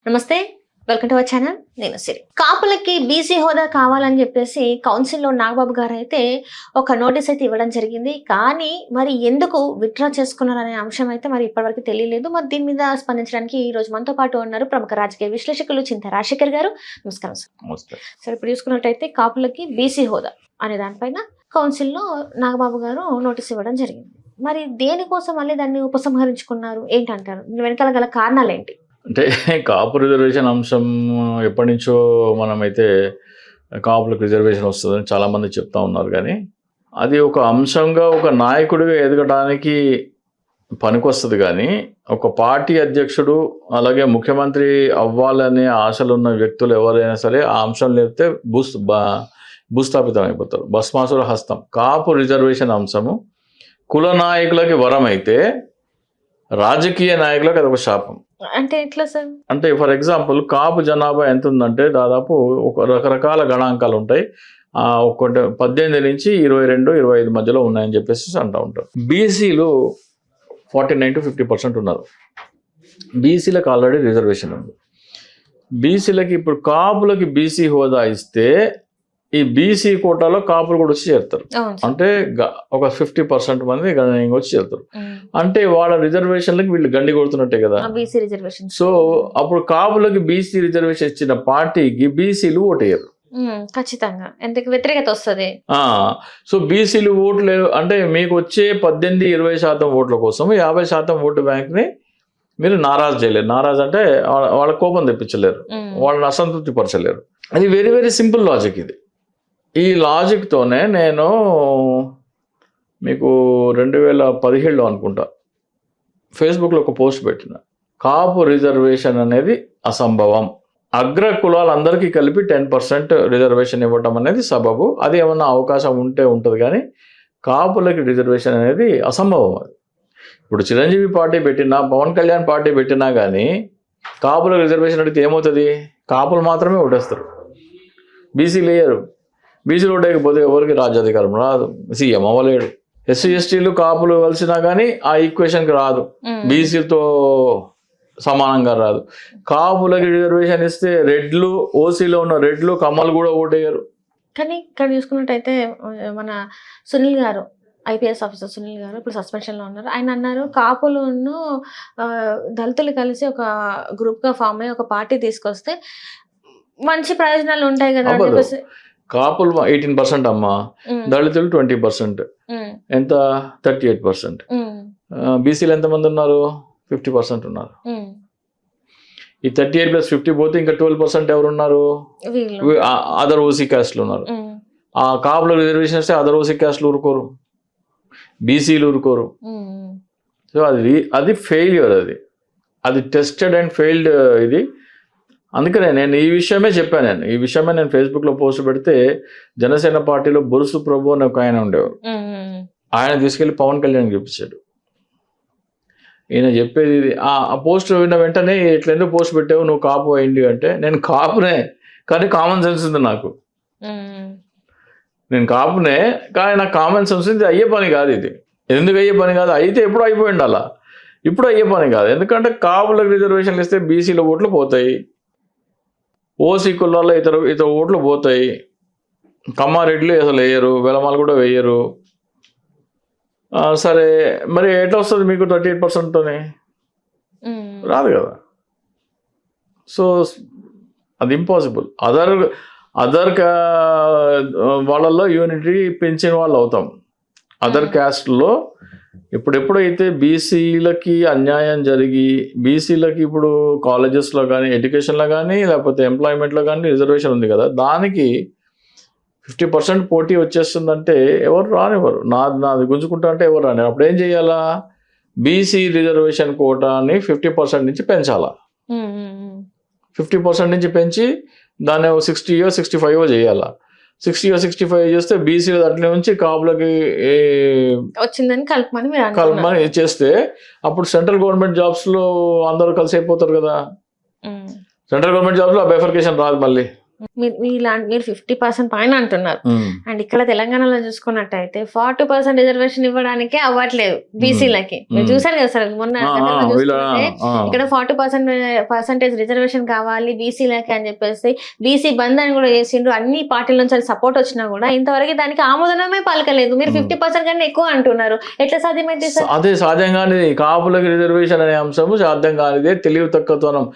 నమస్తే, welcome to our channel. నేను సిరి. కాపులకి బీసీ హోదా కావాలని చెప్పేసి కౌన్సిల్లో నాగబాబు గారు అయితే ఒక నోటీస్ అయితే ఇవ్వడం జరిగింది. కానీ మరి ఎందుకు విత్డ్రా చేసుకున్నారనే అంశం అయితే మరి ఇప్పటివరకు తెలియలేదు. మరి దీని మీద స్పందించడానికి ఈ రోజు మనతో పాటు ఉన్నారు ప్రముఖ రాజకీయ విశ్లేషకులు చింత రాజశేఖర్ గారు. నమస్కారం సార్. సార్, ఇప్పుడు చూసుకున్నట్టయితే కాపులకి బీసీ హోదా అనే దానిపైన కౌన్సిల్లో నాగబాబు గారు నోటీస్ ఇవ్వడం జరిగింది. మరి దేనికోసం మళ్ళీ దాన్ని ఉపసంహరించుకున్నారు ఏంటంటారు? వెనకాల గల కారణాలు ఏంటి? అంటే కాపు రిజర్వేషన్ అంశం ఎప్పటి నుంచో మనమైతే కాపులకు రిజర్వేషన్ వస్తుందని చాలామంది చెప్తా ఉన్నారు. కానీ అది ఒక అంశంగా ఒక నాయకుడిగా ఎదగడానికి పనికొస్తుంది. కానీ ఒక పార్టీ అధ్యక్షుడు అలాగే ముఖ్యమంత్రి అవ్వాలనే ఆశలు ఉన్న వ్యక్తులు ఎవరైనా సరే ఆ అంశం లేకపోతే భూస్థాపితం అయిపోతారు. భస్మాసుర హస్తం. కాపు రిజర్వేషన్ అంశము కుల నాయకులకి వరం అయితే రాజకీయ నాయకులకు అదొక శాపం. అంటే ఎట్లా సార్? అంటే ఫర్ ఎగ్జాంపుల్ కాపు జనాభా ఎంత ఉందంటే దాదాపు ఒక రకరకాల గణాంకాలు ఉంటాయి. ఒకటి 18 నుంచి 22, 25 మధ్యలో ఉన్నాయని చెప్పేసి అంటూ ఉంటారు. బీసీలు 49 to 50% ఉన్నారు. బీసీలకు ఆల్రెడీ రిజర్వేషన్ ఉంది. బీసీలకి ఇప్పుడు కాపులకి బీసీ హోదా ఇస్తే ఈ బీసీ కోటాలో కాపులు కూడా వచ్చి చేరుతారు. అంటే ఒక 50% మంది గణనీయంగా వచ్చి చేరుతారు. అంటే వాళ్ళ రిజర్వేషన్లకి వీళ్ళు గండి కొడుతున్నట్టే కదా. సో అప్పుడు కాపులకి బీసీ రిజర్వేషన్ ఇచ్చిన పార్టీకి బీసీలు ఓటేయరు. ఖచ్చితంగా ఎందుకు వ్యతిరేకత వస్తుంది. సో బీసీలు ఓట్లు అంటే మీకు వచ్చే 18-20% ఓట్ల కోసం 50% ఓటు బ్యాంక్ని మీరు నారాజు చేయలేరు. నారాజు అంటే వాళ్ళ కోపం తెప్పించలేరు, వాళ్ళని అసంతృప్తి పరచలేరు. అది వెరీ వెరీ సింపుల్ లాజిక్. ఇది ఈ లాజిక్తోనే నేను మీకు 2017లో అనుకుంటా ఫేస్బుక్లో ఒక పోస్ట్ పెట్టిన. కాపు రిజర్వేషన్ అనేది అసంభవం, అగ్ర కులాలందరికీ కలిపి 10% రిజర్వేషన్ ఇవ్వటం అనేది సబబు, అది ఏమన్నా అవకాశం ఉంటే ఉంటుంది కానీ కాపులకి రిజర్వేషన్ అనేది అసంభవం. అది ఇప్పుడు చిరంజీవి పార్టీ పెట్టినా పవన్ కళ్యాణ్ పార్టీ పెట్టినా కానీ కాపులకు రిజర్వేషన్ అడిగితే ఏమవుతుంది? కాపులు మాత్రమే ఓటేస్తారు, బీసీలు వేయరు. బీసీలు ఓటేయకపోతే ఎవరికి రాజ్యాధికారం రాదు, సీఎం అవ్వలేడు. ఎస్సీ ఎస్టీలు కాపులు కలిసినా కానీ ఆ ఈక్వేషన్కి రాదు, బీసీలతో సమానంగా రాదు. కాపులకి రిజర్వేషన్ ఇస్తే రెడ్లు, ఓసీలో ఉన్న రెడ్లు కమ్మలు కూడా ఓటేయరు. కానీ ఇక్కడ చూసుకున్నట్టయితే మన సునీల్ గారు, ఐపీఎస్ ఆఫీసర్ సునీల్ గారు ఇప్పుడు సస్పెన్షన్లో ఉన్నారు. ఆయన అన్నారు కాపులను దళితులు కలిసి ఒక గ్రూప్గా ఫామ్ అయ్యి ఒక పార్టీ తీసుకొస్తే మంచి ప్రయోజనాలు ఉంటాయి కదా అని చెప్పేసి. కాపులు 18% అమ్మా, దళితులు 20%, ఎంత 38%. బీసీలు ఎంతమంది ఉన్నారు? 50% ఉన్నారు. ఈ 38+50 పోతే ఇంకా 12% ఎవరున్నారు? అదర్ ఓసీ క్యాస్ట్లు ఉన్నారు. ఆ కాపుల రిజర్వేషన్ వస్తే అదర్ ఓసీ క్యాస్ట్లు ఊరుకోరు, బీసీలు ఊరుకోరు. సో అది ఫెయిల్యూర్, అది టెస్టెడ్ అండ్ ఫెయిల్డ్ ఇది. అందుకనే నేను ఈ విషయమే చెప్పాను. ఈ విషయమే నేను ఫేస్బుక్లో పోస్ట్ పెడితే జనసేన పార్టీలో బొరుసు ప్రభు అని ఒక ఆయన ఉండేవారు. ఆయన తీసుకెళ్ళి పవన్ కళ్యాణ్ చూపించాడు. ఈయన చెప్పేది ఇది. ఆ పోస్ట్ విన్న వెంటనే ఇట్లా ఎందుకు పోస్ట్ పెట్టావు, నువ్వు కాపు అయింది అంటే, నేను కాపునే కానీ కామన్ సెన్స్ ఉంది నాకు. నేను కాపునే కానీ నాకు కామన్ సెన్స్ ఉంది. అయ్యే పని కాదు ఇది. ఎందుకు అయ్యే పని కాదు? అయితే ఎప్పుడు అయిపోయింది అలా. ఇప్పుడు అయ్యే పని కాదు. ఎందుకంటే కాపులకు రిజర్వేషన్లు ఇస్తే బీసీల ఓట్లు పోతాయి, ఓసీ కులాల్లో ఇతర ఓట్లు పోతాయి, కమ్మారెడ్లు అసలు వేయరు, వెలమాలు కూడా వేయరు. సరే మరి ఎట్లా వస్తుంది మీకు 38%తోనే? రాదు కదా. సో అది ఇంపాసిబుల్. అదర్ వాళ్ళల్లో యూనిటీ పెంచిన వాళ్ళు అవుతాం. అదర్ క్యాస్ట్లో ఎప్పుడైతే బీసీలకి అన్యాయం జరిగి బీసీలకి ఇప్పుడు కాలేజెస్లో కానీ ఎడ్యుకేషన్లో కానీ లేకపోతే ఎంప్లాయ్మెంట్లో కానీ రిజర్వేషన్ ఉంది కదా, దానికి 50% పోటీ వచ్చేస్తుందంటే ఎవరు రానివ్వరు. నాది గుంజుకుంటా అంటే ఎవరు రానివ్వరు. అప్పుడు ఏం చేయాలా? బీసీ రిజర్వేషన్ కోటాని 50% నుంచి పెంచాలా. 50% నుంచి పెంచి దాన్ని 60 or 65 చేయాలా. 60 or 65 చేస్తే బీసీ అట్లే నుంచి కాపులకి వచ్చిందని కలపమని చేస్తే అప్పుడు సెంట్రల్ గవర్నమెంట్ జాబ్స్లో అందరూ కలిసి అయిపోతారు కదా. సెంట్రల్ గవర్నమెంట్ జాబ్స్లో బైఫర్కేషన్ రాదు మళ్ళీ. మీరు 50% పైన అంటున్నారు. అండ్ ఇక్కడ తెలంగాణలో చూసుకున్నట్టయితే 40% రిజర్వేషన్ ఇవ్వడానికే అవ్వట్లేదు బీసీలకి. మీరు చూసారు కదా సార్ మొన్న గతంలో చూసుకుంటే ఇక్కడ 40% రిజర్వేషన్ కావాలి బీసీలకి అని చెప్పేసి బీసీ బంద్ అని కూడా చేసిండ్రు. అన్ని పార్టీల నుంచి సపోర్ట్ వచ్చినా కూడా ఇంతవరకు దానికి ఆమోదనమే పలకలేదు. మీరు 50% కన్నా ఎక్కువ అంటున్నారు. ఎట్లా సాధ్యమైతే సార్? అదే సాధ్యం కానిది. కాపులకు రిజర్వేషన్ అనే అంశము సాధ్యం కానిదే. తెలివి తక్కువతనం.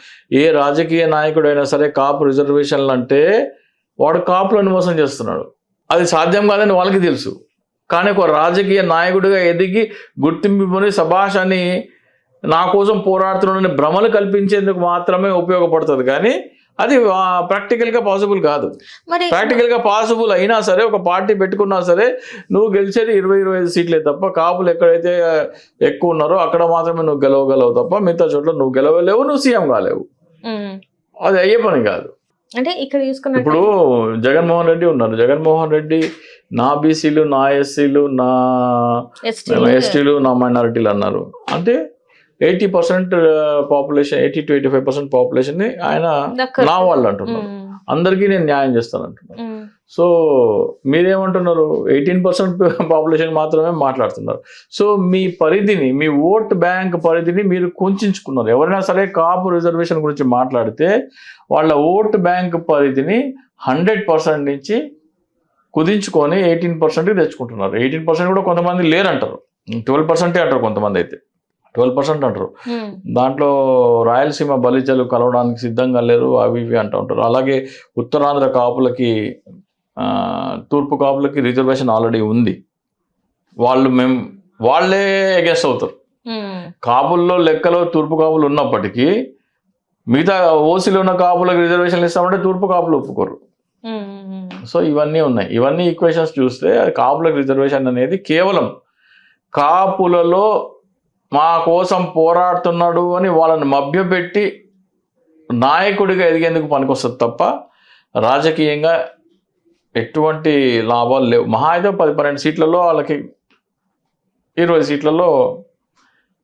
ఏ రాజకీయ నాయకుడైనా సరే కాపు రిజర్వేషన్లు అంటే వాడు కాపులను మోసం చేస్తున్నాడు. అది సాధ్యం కాదని వాళ్ళకి తెలుసు. కానీ ఒక రాజకీయ నాయకుడిగా ఎదిగి గుర్తింపుని సభాష్ అని నా కోసం పోరాడుతున్నాడని భ్రమలు కల్పించేందుకు మాత్రమే ఉపయోగపడుతుంది. కానీ అది ప్రాక్టికల్గా పాసిబుల్ కాదు. ప్రాక్టికల్గా పాసిబుల్ అయినా సరే ఒక పార్టీ పెట్టుకున్నా సరే నువ్వు గెలిచేది 20-25 సీట్లే తప్ప కాపులు ఎక్కడైతే ఎక్కువ ఉన్నారో అక్కడ మాత్రమే నువ్వు గెలవగలవు తప్ప మిగతా చోట్ల నువ్వు గెలవలేవు, నువ్వు సీఎం కాలేవు. అది అయ్యే పని కాదు. అంటే ఇక్కడ చూసుకున్న ఇప్పుడు జగన్మోహన్ రెడ్డి ఉన్నారు. జగన్మోహన్ రెడ్డి నా బీసీలు, నా ఎస్సీలు, నా ఎస్టీలు, నా మైనారిటీలు అన్నారు. అంటే 80% పాపులేషన్, 80 to 85% పాపులేషన్ ని ఆయన నా వాళ్ళు అంటున్నారు. అందరికీ నేను న్యాయం చేస్తాను అంటున్నారు. సో మీరేమంటున్నారు? 18% పాపులేషన్ మాత్రమే మాట్లాడుతున్నారు. సో మీ పరిధిని, మీ ఓట్ బ్యాంక్ పరిధిని మీరు కుంచుకున్నారు. ఎవరైనా సరే కాపు రిజర్వేషన్ గురించి మాట్లాడితే వాళ్ళ ఓట్ బ్యాంక్ పరిధిని 100% నుంచి కుదించుకొని 18%కి తెచ్చుకుంటున్నారు. 18% కూడా కొంతమంది లేరంటారు, 12% అంటారు, కొంతమంది అయితే 12% అంటారు. దాంట్లో రాయలసీమ బలిజలు కలవడానికి సిద్ధంగా లేరు, అవి ఇవి అంటూ ఉంటారు. అలాగే ఉత్తరాంధ్ర కాపులకి, తూర్పు కాపులకి రిజర్వేషన్ ఆల్రెడీ ఉంది. వాళ్ళే అగెస్ట్ అవుతారు. కాపుల్లో లెక్కలో తూర్పు కాపులు ఉన్నప్పటికీ మిగతా ఓసీలో ఉన్న కాపులకు రిజర్వేషన్లు ఇస్తామంటే తూర్పు కాపులు ఒప్పుకోరు. సో ఇవన్నీ ఉన్నాయి. ఇవన్నీ ఈక్వేషన్స్ చూస్తే కాపులకు రిజర్వేషన్ అనేది కేవలం కాపులలో మా కోసం పోరాడుతున్నాడు అని వాళ్ళని మభ్యపెట్టి నాయకుడిగా ఎదిగేందుకు పనికొస్తుంది తప్ప రాజకీయంగా ఎటువంటి లాభాలు లేవు. మహా అయితే 10-12 సీట్లలో వాళ్ళకి 20 సీట్లలో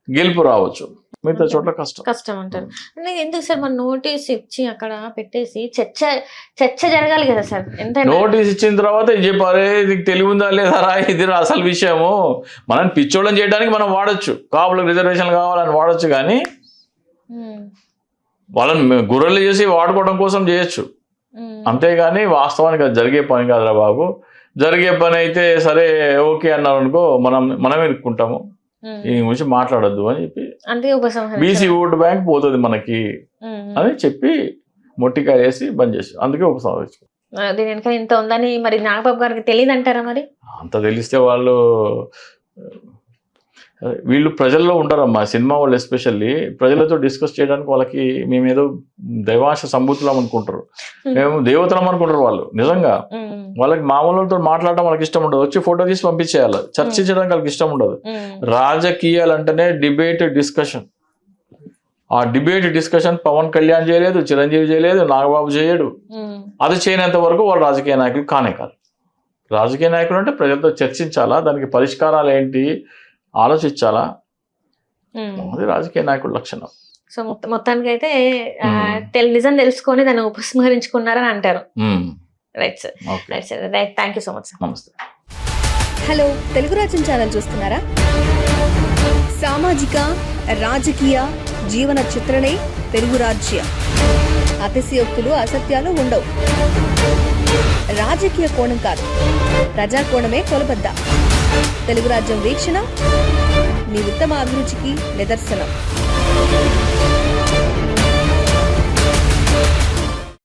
గెలుపు రావచ్చు, మిగతా చోట్ల కష్టం అంటారు. అంటే ఎందుకు సార్ మన నోటీస్ ఇచ్చి అక్కడ పెట్టేసి చర్చ జరగాలి కదా సార్? ఎంత నోటీస్ ఇచ్చిన తర్వాత చెప్పారే నీకు తెలివి ఉందా లేదా రా, ఇది అసలు విషయము. మనం పిచ్చోళ్ళని చేయడానికి మనం వాడచ్చు, కాపులకు రిజర్వేషన్లు కావాలని వాడచ్చు. కానీ వాళ్ళని గుర్రెలు చేసి వాడుకోవడం కోసం చేయొచ్చు. అంతేగాని వాస్తవానికి అది జరిగే పని కాదురా బాబు. జరిగే పని అయితే సరే ఓకే అన్నారు అనుకో, మనమే ఇరుక్కుంటాము. ఈ గురించి మాట్లాడద్దు అని చెప్పి బీసీ ఓటు బ్యాంక్ పోతుంది మనకి అని చెప్పి మొట్టికాయ వేసి బంద్ చేసి అందుకే ఉపసంహరించుకో. దీని వెనక ఇంత ఉందని మరి నాగబాబు గారికి తెలియదు అంటారా? మరి అంత తెలిస్తే వీళ్ళు ప్రజల్లో ఉంటారమ్మా. సినిమా వాళ్ళు ఎస్పెషల్లీ ప్రజలతో డిస్కస్ చేయడానికి వాళ్ళకి మేమేదో దైవాంశ సంభూతులం అనుకుంటారు, మేము దేవతలం అనుకుంటారు వాళ్ళు. నిజంగా వాళ్ళకి మామూలుతో మాట్లాడడం వాళ్ళకి ఇష్టం ఉండదు. వచ్చి ఫోటో తీసి పంపించేయాలి. చర్చించడానికి వాళ్ళకి ఇష్టం ఉండదు. రాజకీయాలు అంటేనే డిబేట్ డిస్కషన్. ఆ డిబేట్ డిస్కషన్ పవన్ కళ్యాణ్ చేయలేదు, చిరంజీవి చేయలేదు, నాగబాబు చేయడు. అది చేయనంత వరకు వాళ్ళు రాజకీయ నాయకులు కానే కాదు. రాజకీయ నాయకులు అంటే ప్రజలతో చర్చించాలా, దానికి పరిష్కారాలు ఏంటి ఆలోచించాలా, అది రాజకీయ నాయకుల లక్షణం. సో మొత్తానికి అయితే నిజం తెలుసుకొని దాన్ని ఉపసంహరించుకున్నారని అంటారు. Right sir, right sir, right. Thank you so much sir. నమస్తే. హలో, తెలుగు రాజ్యం ఛానల్ చూస్తున్నారా? సామాజిక, రాజకీయ, జీవన చిత్రణే తెలుగు రాజ్యం. అతిశయోక్తులు, అసత్యాలు ఉండవు. రాజకీయ కోణం కాదు, ప్రజా కోణమే కొలబద్ద. తెలుగు రాజ్యం వీక్షణ మీ ఉత్తమ అభిరుచికి నిదర్శనం.